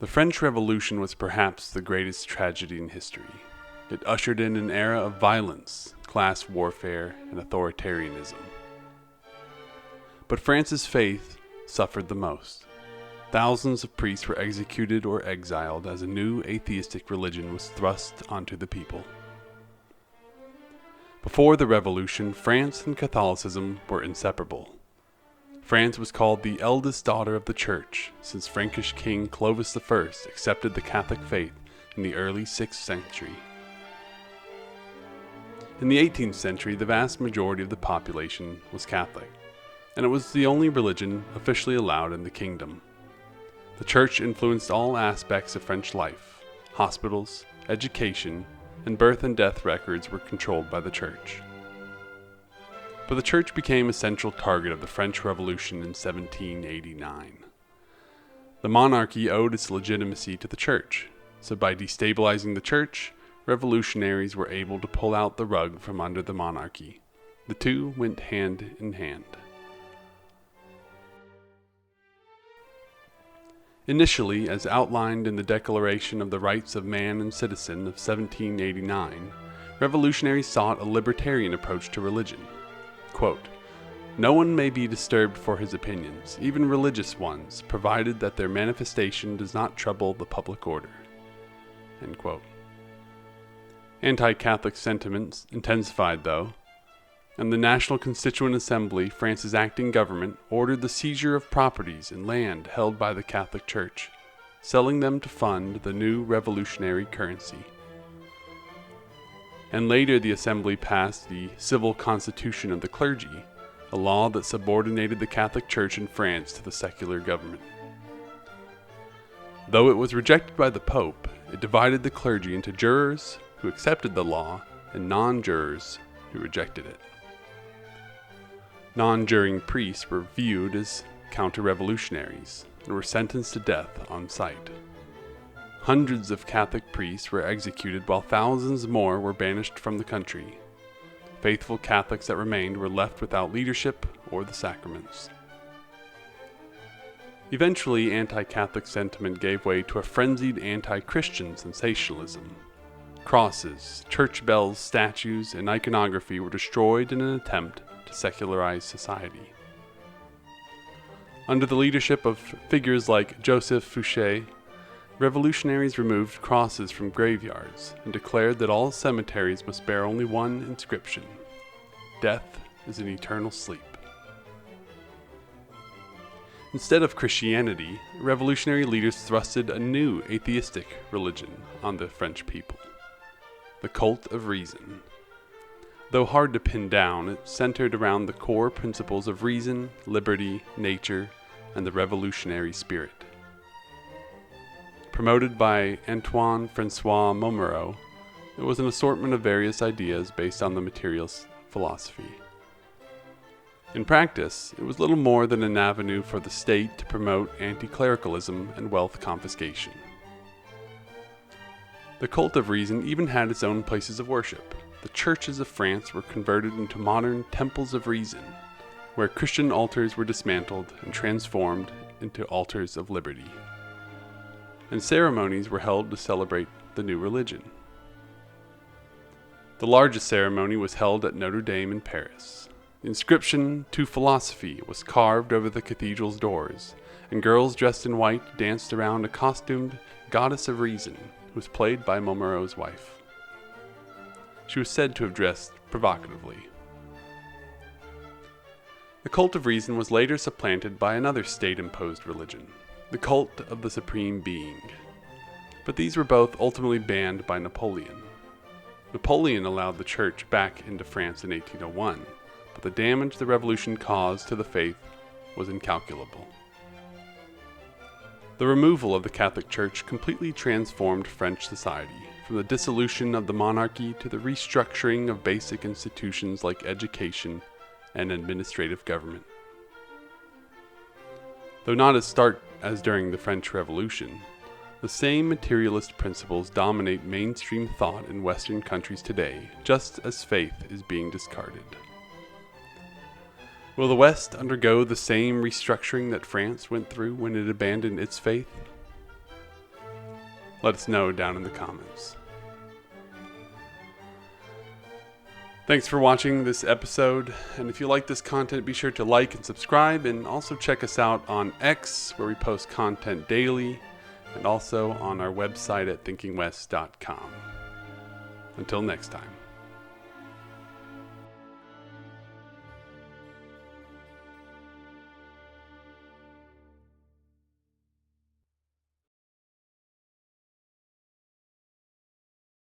The French Revolution was perhaps the greatest tragedy in history. It ushered in an era of violence, class warfare, and authoritarianism. But France's faith suffered the most. Thousands of priests were executed or exiled as a new atheistic religion was thrust onto the people. Before the Revolution, France and Catholicism were inseparable. France was called the eldest daughter of the Church, since Frankish King Clovis I accepted the Catholic faith in the early 6th century. In the 18th century, the vast majority of the population was Catholic, and it was the only religion officially allowed in the kingdom. The Church influenced all aspects of French life. Hospitals, education, and birth and death records were controlled by the Church. But the Church became a central target of the French Revolution in 1789. The monarchy owed its legitimacy to the Church, so by destabilizing the Church, revolutionaries were able to pull out the rug from under the monarchy. The two went hand in hand. Initially, as outlined in the Declaration of the Rights of Man and Citizen of 1789, revolutionaries sought a libertarian approach to religion. Quote, "No one may be disturbed for his opinions, even religious ones, provided that their manifestation does not trouble the public order." End quote. Anti-Catholic sentiments intensified, though, and the National Constituent Assembly, France's acting government, ordered the seizure of properties and land held by the Catholic Church, selling them to fund the new revolutionary currency. And later the Assembly passed the Civil Constitution of the Clergy, a law that subordinated the Catholic Church in France to the secular government. Though it was rejected by the Pope, it divided the clergy into jurors who accepted the law and non-jurors who rejected it. Non-juring priests were viewed as counter-revolutionaries and were sentenced to death on sight. Hundreds of Catholic priests were executed while thousands more were banished from the country. Faithful Catholics that remained were left without leadership or the sacraments. Eventually, anti-Catholic sentiment gave way to a frenzied anti-Christian sensationalism. Crosses, church bells, statues, and iconography were destroyed in an attempt to secularize society. Under the leadership of figures like Joseph Fouché, revolutionaries removed crosses from graveyards and declared that all cemeteries must bear only one inscription: "Death is an eternal sleep." Instead of Christianity, revolutionary leaders thrusted a new atheistic religion on the French people: the cult of reason. Though hard to pin down, it centered around the core principles of reason, liberty, nature, and the revolutionary spirit. Promoted by Antoine Francois Montmoreau, it was an assortment of various ideas based on the materialist philosophy. In practice, it was little more than an avenue for the state to promote anti-clericalism and wealth confiscation. The cult of reason even had its own places of worship. The churches of France were converted into modern temples of reason, where Christian altars were dismantled and transformed into altars of liberty. And ceremonies were held to celebrate the new religion. The largest ceremony was held at Notre Dame in Paris. The inscription "To Philosophy" was carved over the cathedral's doors, and girls dressed in white danced around a costumed goddess of reason, who was played by Montmoreau's wife. She was said to have dressed provocatively. The cult of reason was later supplanted by another state-imposed religion, the cult of the Supreme Being. But these were both ultimately banned by Napoleon. Napoleon allowed the Church back into France in 1801, but the damage the revolution caused to the faith was incalculable. The removal of the Catholic Church completely transformed French society, from the dissolution of the monarchy to the restructuring of basic institutions like education and administrative government. Though not as stark as during the French Revolution, the same materialist principles dominate mainstream thought in Western countries today, just as faith is being discarded. Will the West undergo the same restructuring that France went through when it abandoned its faith? Let us know down in the comments. Thanks for watching this episode, and if you like this content, be sure to like and subscribe, and also check us out on X, where we post content daily, and also on our website at thinkingwest.com. Until next time.